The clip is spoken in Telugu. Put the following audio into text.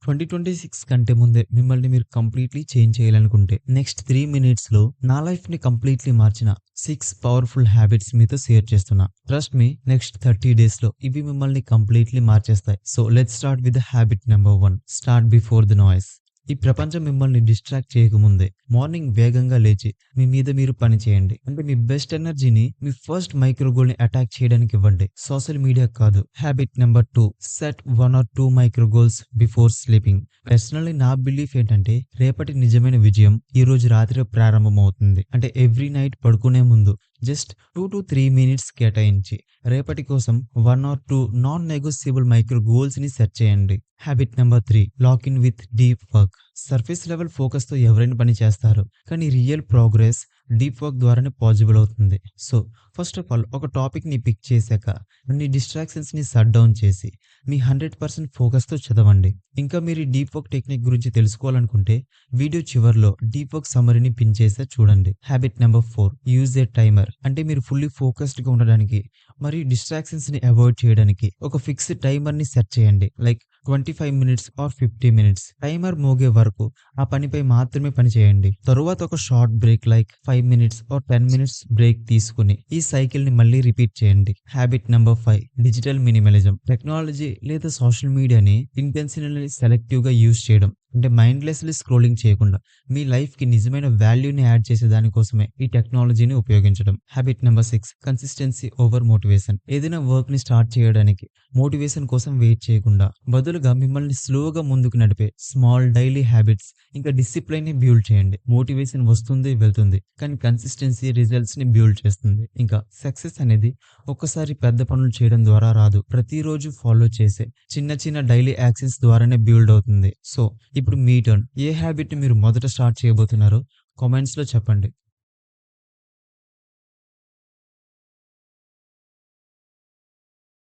2026 కంటే ముందే మిమ్మల్ని మీరు కంప్లీట్లీ చేంజ్ చేయాలనుకుంటే నెక్స్ట్ 3 మినిట్స్లో నా లైఫ్ని కంప్లీట్లీ మార్చిన 6 పవర్ఫుల్ హ్యాబిట్స్ మీతో షేర్ చేస్తున్నా. ట్రస్ట్ మీ, నెక్స్ట్ 30 డేస్లో ఇవి మిమ్మల్ని కంప్లీట్లీ మార్చేస్తాయి. So let's start with the habit number 1. Start before the noise. ఈ ప్రపంచం మిమ్మల్ని డిస్ట్రాక్ట్ చేయకముందే మార్నింగ్ వేగంగా లేచి మీ మీద మీరు పని చేయండి. అంటే మీ బెస్ట్ ఎనర్జీని మీ ఫస్ట్ మైక్రో గోల్ ని అటాక్ చేయడానికి ఇవ్వండి, సోషల్ మీడియా కాదు. Habit number 2. Set 1 or 2 micro goals before sleeping. Personally నా బిలీఫ్ ఏంటంటే రేపటి నిజమైన విజయం ఈ రోజు రాత్రి ప్రారంభమవుతుంది. అంటే ఎవ్రీ నైట్ పడుకునే ముందు జస్ట్ 2 to 3 మినిట్స్ కేటాయించి రేపటి కోసం 1 or 2 non negotiable micro goals ని సెట్ చేయండి. Habit number 3. Lock in with deep work. Surface level focus తో ఎవరైనా పని చేస్తారు, కానీ రియల్ ప్రోగ్రెస్ డీప్ వర్క్ ద్వారానే పాసిబుల్ అవుతుంది. సో ఫస్ట్ ఆఫ్ ఆల్ ఒక టాపిక్ ని పిక్ చేశాక అన్ని డిస్ట్రాక్షన్స్ ని షట్ డౌన్ చేసి మీ 100% ఫోకస్ తో చదవండి. ఇంకా మీరు ఈ డీప్ వర్క్ టెక్నిక్ గురించి తెలుసుకోవాలనుకుంటే వీడియో చివర్లో డీప్ వర్క్ సమరీని పిన్ చేస్తే చూడండి. Habit number 4. Use a timer. అంటే మీరు ఫుల్లీ ఫోకస్డ్ గా ఉండడానికి మరియు డిస్ట్రాక్షన్స్ ని అవాయిడ్ చేయడానికి ఒక ఫిక్స్డ్ టైమర్ ని సెట్ చేయండి. Like 25 minutes or 50 minutes. Timer మోగే వరకు ఆ పనిపై మాత్రమే పని చేయండి. తరువాత ఒక short break like 5 minutes or 10 minutes break తీసుకుని ఈ సైకిల్ ని మళ్ళీ రిపీట్ చేయండి. Habit number 5. Digital minimalism. Technology లేదా సోషల్ మీడియాని ఇంటెన్షనల్లీ సెలెక్టివ్ గా యూజ్ చేయడం. అంటే మైండ్లెస్లీ స్క్రోలింగ్ చేయకుండా మీ లైఫ్ కి నిజమైన వాల్యూని యాడ్ చేసే దానికోసమే ఈ టెక్నాలజీని ఉపయోగించడం. Habit number 6. Consistency over motivation. ఏదైనా వర్క్ ని స్టార్ట్ చేయడానికి మోటివేషన్ కోసం వెయిట్ చేయకుండా బదులుగా మిమ్మల్ని స్లోగా ముందుకు నడిపే స్మాల్ డైలీ హ్యాబిట్స్ ఇంకా డిసిప్లైన్ ని బిల్డ్ చేయండి. మోటివేషన్ వస్తుంది వెళ్తుంది, కానీ కన్సిస్టెన్సీ రిజల్ట్స్ ని బిల్డ్ చేస్తుంది. ఇంకా సక్సెస్ అనేది ఒక్కసారి పెద్ద పనులు చేయడం ద్వారా రాదు, ప్రతిరోజు ఫాలో చేసే చిన్న చిన్న డైలీ యాక్షన్స్ ద్వారానే బిల్డ్ అవుతుంది. సో ఇప్పుడు మీ టర్న్. ఏ హ్యాబిట్ ని మీరు మొదట స్టార్ట్ చేయబోతున్నారో కామెంట్స్ లో చెప్పండి.